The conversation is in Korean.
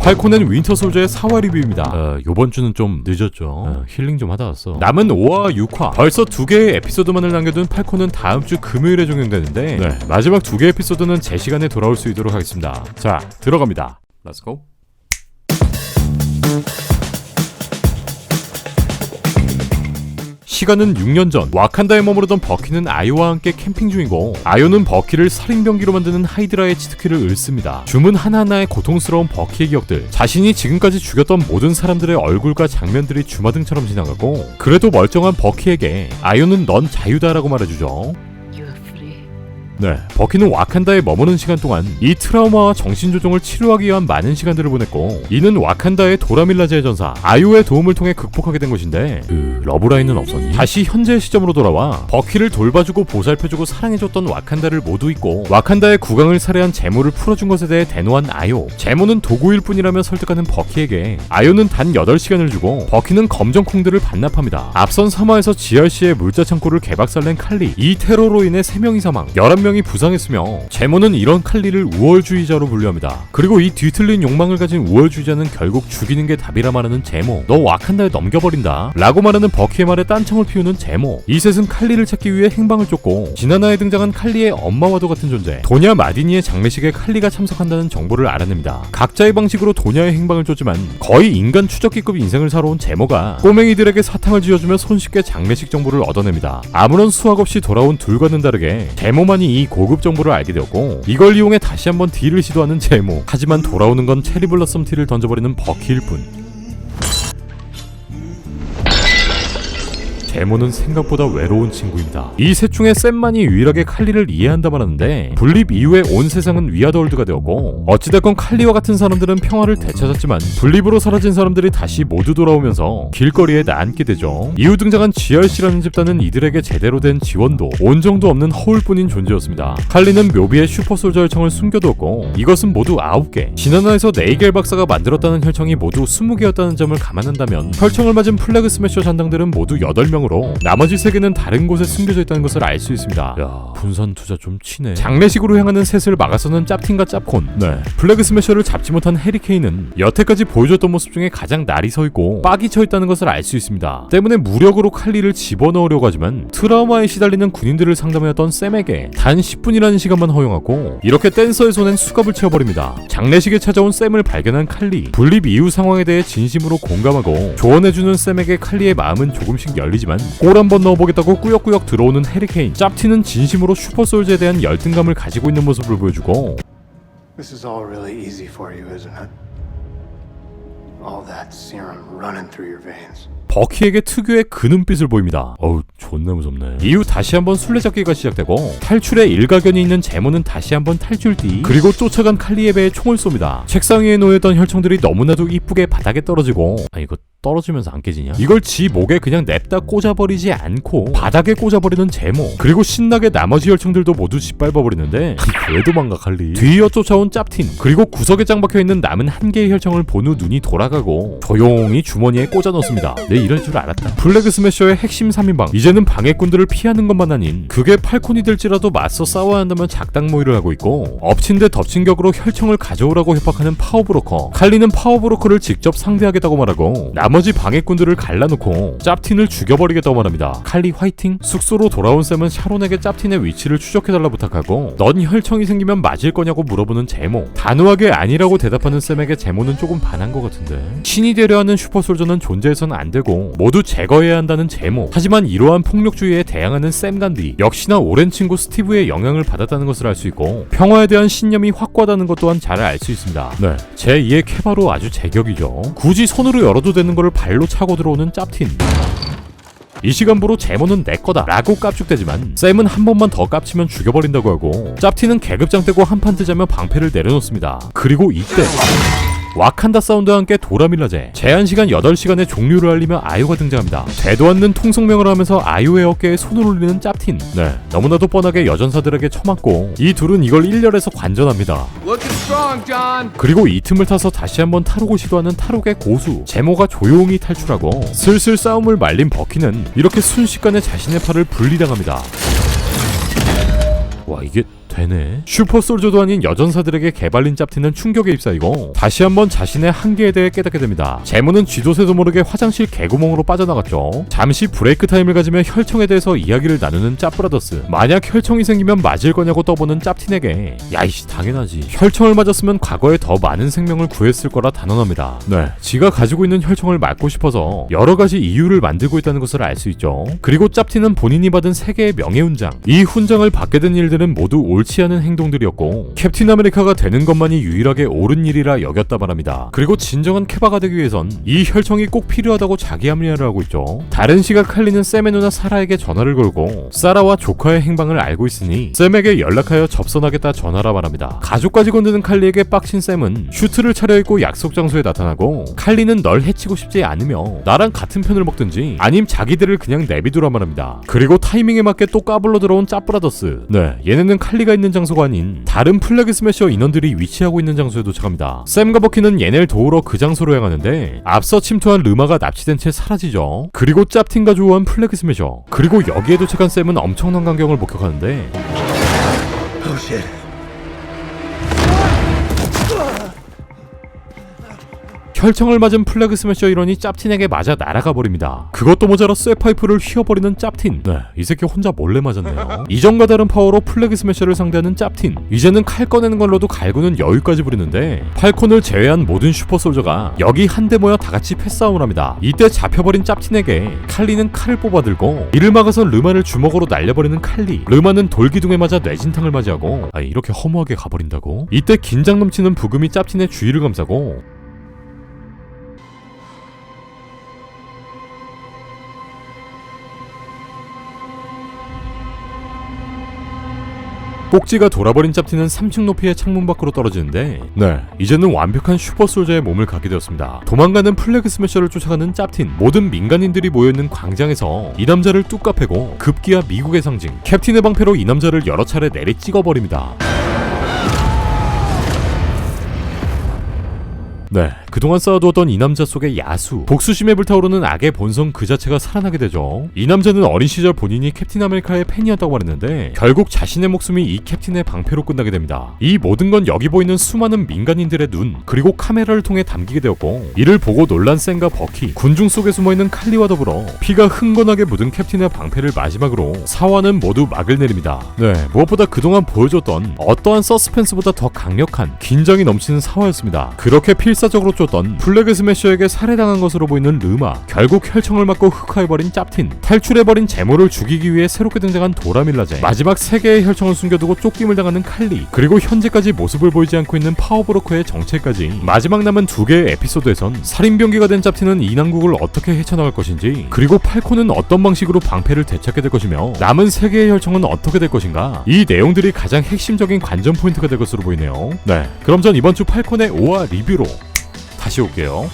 팔콘 앤 윈터 솔저의 4화 리뷰입니다. 요번 주는 좀 늦었죠. 힐링 좀 하다 왔어. 남은 5화 6화 벌써 2개의 에피소드만을 남겨둔 팔콘은 다음 주 금요일에 종영되는데 마지막 2개 에피소드는 제 시간에 돌아올 수 있도록 하겠습니다. 자, 들어갑니다. 렛츠고. 시간은 6년 전 와칸다에 머무르던 버키는 아요와 함께 캠핑 중이고, 아요는 버키를 살인병기로 만드는 하이드라의 치트키를 읊습니다. 주문 하나하나에 고통스러운 버키의 기억들, 자신이 지금까지 죽였던 모든 사람들의 얼굴과 장면들이 주마등처럼 지나가고, 그래도 멀쩡한 버키에게 아요는 넌 자유다라고 말해주죠. 버키는 와칸다에 머무는 시간 동안 이 트라우마와 정신조정을 치료하기 위한 많은 시간들을 보냈고, 이는 와칸다의 도라밀라제의 전사 아요의 도움을 통해 극복하게 된 것인데, 러브라인은 없었니? 다시 현재 시점으로 돌아와 버키를 돌봐주고 보살펴주고 사랑해줬던 와칸다를 모두 잊고 와칸다의 국왕을 살해한 제모를 풀어준 것에 대해 대노한 아요. 제모는 도구일 뿐이라며 설득하는 버키에게 아요는 단 8시간을 주고, 버키는 검정콩들을 반납합니다. 앞선 3화에서 GRC의 물자 창고를 개박살낸 칼리, 이 테러로 인해 3명이 사망, 11명이 부상했으며, 제모는 이런 칼리를 우월주의자로 분류합니다. 그리고 이 뒤틀린 욕망을 가진 우월주의자는 결국 죽이는 게 답이라 말하는 제모, 너 와칸다에 넘겨버린다 라고 말하는 버키의 말에 딴청을 피우는 제모. 이 셋은 칼리를 찾기 위해 행방을 쫓고, 지난화에 등장한 칼리의 엄마와도 같은 존재 도냐 마디니의 장례식에 칼리가 참석한다는 정보를 알아냅니다. 각자의 방식으로 도냐의 행방을 쫓지만 거의 인간 추적기급 인생을 살아온 제모가 꼬맹이들에게 사탕을 쥐어주며 손쉽게 장례식 정보를 얻어냅니다. 아무런 수학 없이 돌아온 둘과는 다르게 제모만이 이 고급 정보를 알게 되었고, 이걸 이용해 다시 한번 딜을 시도하는 제모. 하지만 돌아오는 건 체리블러썸 티를 던져버리는 버키일 뿐. 제모는 생각보다 외로운 친구입니다. 이 셋 중에 샘만이 유일하게 칼리를 이해한다만 하는데, 분립 이후에 온 세상은 위아더월드가 되었고, 어찌됐건 칼리와 같은 사람들은 평화를 되찾았지만 분립으로 사라진 사람들이 다시 모두 돌아오면서 길거리에 나앉게 되죠. 이후 등장한 GRC라는 집단은 이들에게 제대로 된 지원도 온정도 없는 허울뿐인 존재였습니다. 칼리는 묘비에 슈퍼솔저 혈청을 숨겨두었고, 이것은 모두 9개, 지난화에서 네이겔 박사가 만들었다는 혈청이 모두 20개였다는 점을 감안한다면 혈청을 맞은 플래그 스매셔 잔당들은 모두 8명, 나머지 3개는 다른 곳에 숨겨져 있다는 것을 알 수 있습니다. 야, 분산 투자 좀 치네. 장례식으로 향하는 셋을 막아서는 짭틴과 짭콘. 플래그 스매셔를 잡지 못한 해리케인은 여태까지 보여줬던 모습 중에 가장 날이 서 있고 빡이 쳐 있다는 것을 알 수 있습니다. 때문에 무력으로 칼리를 집어넣으려고 하지만 트라우마에 시달리는 군인들을 상담해왔던 샘에게 단 10분이라는 시간만 허용하고, 이렇게 댄서의 손엔 수갑을 채워버립니다. 장례식에 찾아온 샘을 발견한 칼리, 분립 이후 상황에 대해 진심으로 공감하고 조언해주는 샘에게 칼리의 마음은 조금씩 열리지만 골 한번 넣어보겠다고 꾸역꾸역 들어오는 해리케인. 짭티는 진심으로 슈퍼솔저에 대한 열등감을 가지고 있는 모습을 보여주고, This is all really easy for you, isn't it? All that serum running through your veins. 버키에게 특유의 그 눈빛을 보입니다. 어우, 존나 무섭네. 이후 다시 한번 술래잡기가 시작되고, 탈출에 일가견이 있는 제모는 다시 한번 탈출 뒤, 그리고 쫓아간 칼리의 배에 총을 쏩니다. 책상 위에 놓여있던 혈청들이 너무나도 이쁘게 바닥에 떨어지고, 이거 떨어지면서 안 깨지냐? 이걸 지 목에 그냥 냅다 꽂아버리지 않고 바닥에 꽂아버리는 제모. 그리고 신나게 나머지 혈청들도 모두 짓밟아버리는데, 왜 도망가 칼리? 뒤이어 쫓아온 짭틴, 그리고 구석에 짱 박혀있는 남은 한 개의 혈청을 본 후 눈이 돌아가고 조용히 주머니에 꽂아 넣습니다. 내 이럴 줄 알았다. 플래그 스매셔의 핵심 3인방, 이제는 방해꾼들을 피하는 것만 아닌 그게 팔콘이 될지라도 맞서 싸워야 한다면 작당 모의를 하고 있고, 엎친 데 덮친 격으로 혈청을 가져오라고 협박하는 파워브로커. 칼리는 파워브로커를 직접 상대하겠다고 말하고, 나머지 방해꾼들을 갈라놓고 짭틴을 죽여버리겠다고 말합니다. 칼리 화이팅! 숙소로 돌아온 샘은 샤론에게 짭틴의 위치를 추적해달라 부탁하고, 넌 혈청이 생기면 맞을 거냐고 물어보는 제모. 단호하게 아니라고 대답하는 샘에게 제모는 조금 반한 것 같은데, 신이 되려 하는 슈퍼솔저는 존재해서는 안 되고 모두 제거해야 한다는 제모. 하지만 이러한 폭력주의에 대항하는 샘 간디, 역시나 오랜 친구 스티브의 영향을 받았다는 것을 알 수 있고, 평화에 대한 신념이 확고하다는 것 또한 잘 알 수 있습니다. 제2의 케바로 아주 제격이죠. 굳이 손으로 열어도 되는 거를 발로 차고 들어오는 짭틴. 이 시간부로 제모는 내 거다 라고 깝죽대지만, 샘은 한 번만 더 깝치면 죽여버린다고 하고, 짭틴은 계급장 떼고 한판 뜨자며 방패를 내려놓습니다. 그리고 이때 와칸다 사운드와 함께 도라밀라제, 제한시간 8시간의 종료를 알리며 아요가 등장합니다. 되도 않는 통성명을 하면서 아요의 어깨에 손을 올리는 짭틴. 너무나도 뻔하게 여전사들에게 처맞고, 이 둘은 이걸 1열에서 관전합니다. 그리고 이 틈을 타서 다시 한번 탈옥을 시도하는 탈옥의 고수, 제모가 조용히 탈출하고, 슬슬 싸움을 말린 버키는 이렇게 순식간에 자신의 팔을 분리당합니다. 와, 이게 되네. 슈퍼솔저도 아닌 여전사들에게 개발린 짭틴은 충격에 휩싸이고 다시 한번 자신의 한계에 대해 깨닫게 됩니다. 제모는 쥐도새도 모르게 화장실 개구멍으로 빠져나갔죠. 잠시 브레이크 타임을 가지며 혈청에 대해서 이야기를 나누는 짭브라더스. 만약 혈청이 생기면 맞을 거냐고 떠보는 짭틴에게 야이씨 당연하지. 혈청을 맞았으면 과거에 더 많은 생명을 구했을 거라 단언합니다. 네, 지가 가지고 있는 혈청을 막고 싶어서 여러 가지 이유를 만들고 있다는 것을 알 수 있죠. 그리고 짭틴은 본인이 받은 세계의 명예훈장, 이 훈장을 받게 된 일들은 모두 옳지 않은 행동들이었고 캡틴 아메리카가 되는 것만이 유일하게 옳은 일이라 여겼다 말합니다. 그리고 진정한 케바가 되기 위해선 이 혈청이 꼭 필요하다고 자기 합리화를 하고 있죠. 다른 시각 칼리는 샘의 누나 사라에게 전화를 걸고 사라와 조카의 행방을 알고 있으니 샘에게 연락하여 접선하겠다 전화라 말합니다. 가족까지 건드는 칼리에게 빡친 샘은 슈트를 차려입고 약속 장소에 나타나고 칼리는 널 해치고 싶지 않으며 나랑 같은 편을 먹든지 아님 자기들을 그냥 내비두라 말합니다. 그리고 타이밍에 맞게 또 까불러 들어온 짭브라더스. 네, 얘네는 칼리가 있는 장소가 아닌 다른 플래그 스매셔 인원들이 위치하고 있는 장소에 도착합니다. 샘과 버키는 얘네를 도우러 그 장소로 향하는데 앞서 침투한 르마가 납치된 채 사라지죠. 그리고 짭틴과 조우한 플래그 스매셔. 그리고 여기에 도착한 샘은 엄청난 광경을 목격하는데 혈청을 맞은 플래그 스매셔 일원이 짭틴에게 맞아 날아가 버립니다. 그것도 모자라 쇠파이프를 휘어버리는 짭틴. 네, 이 새끼 혼자 몰래 맞았네요. 이전과 다른 파워로 플래그 스매셔를 상대하는 짭틴. 이제는 칼 꺼내는 걸로도 갈구는 여유까지 부리는데 팔콘을 제외한 모든 슈퍼솔저가 여기 한데 모여 다같이 패싸움을 합니다. 이때 잡혀버린 짭틴에게 칼리는 칼을 뽑아들고 이를 막아서 르마를 주먹으로 날려버리는 칼리. 르마는 돌기둥에 맞아 뇌진탕을 맞이하고 이렇게 허무하게 가버린다고? 이때 긴장 넘치는 부금이 짭틴의 주위를 감싸고 꼭지가 돌아버린 짭틴은 3층 높이의 창문 밖으로 떨어지는데 네, 이제는 완벽한 슈퍼솔저의 몸을 갖게 되었습니다. 도망가는 플래그 스매셔를 쫓아가는 짭틴. 모든 민간인들이 모여있는 광장에서 이 남자를 뚝 패고 급기야 미국의 상징 캡틴의 방패로 이 남자를 여러 차례 내리 찍어버립니다. 네, 그동안 쌓아두었던 이 남자 속의 야수, 복수심에 불타오르는 악의 본성 그 자체가 살아나게 되죠. 이 남자는 어린 시절 본인이 캡틴 아메리카의 팬이었다고 말했는데 결국 자신의 목숨이 이 캡틴의 방패로 끝나게 됩니다. 이 모든 건 여기 보이는 수많은 민간인들의 눈 그리고 카메라를 통해 담기게 되었고 이를 보고 놀란 샘과 버키, 군중 속에 숨어있는 칼리와 더불어 피가 흥건하게 묻은 캡틴의 방패를 마지막으로 사화는 모두 막을 내립니다. 네, 무엇보다 그동안 보여줬던 어떠한 서스펜스보다 더 강력한 긴장이 넘치는 사화였습니다. 그렇게 필사적으로 쫓던 플래그 스매셔에게 살해당한 것으로 보이는 르마, 결국 혈청을 맞고 흑화해버린 짭틴, 탈출해버린 제모를 죽이기 위해 새롭게 등장한 도라밀라제, 마지막 3개의 혈청을 숨겨두고 쫓김을 당하는 칼리, 그리고 현재까지 모습을 보이지 않고 있는 파워브로커의 정체까지 마지막 남은 2개의 에피소드에선 살인병기가 된 짭틴은 이 난국을 어떻게 헤쳐나갈 것인지, 그리고 팔콘은 어떤 방식으로 방패를 되찾게 될 것이며 남은 3개의 혈청은 어떻게 될 것인가, 이 내용들이 가장 핵심적인 관전 포인트가 될 것으로 보이네요. 네, 그럼 전 이번 주 팔콘의 5화 리뷰로 다시 올게요.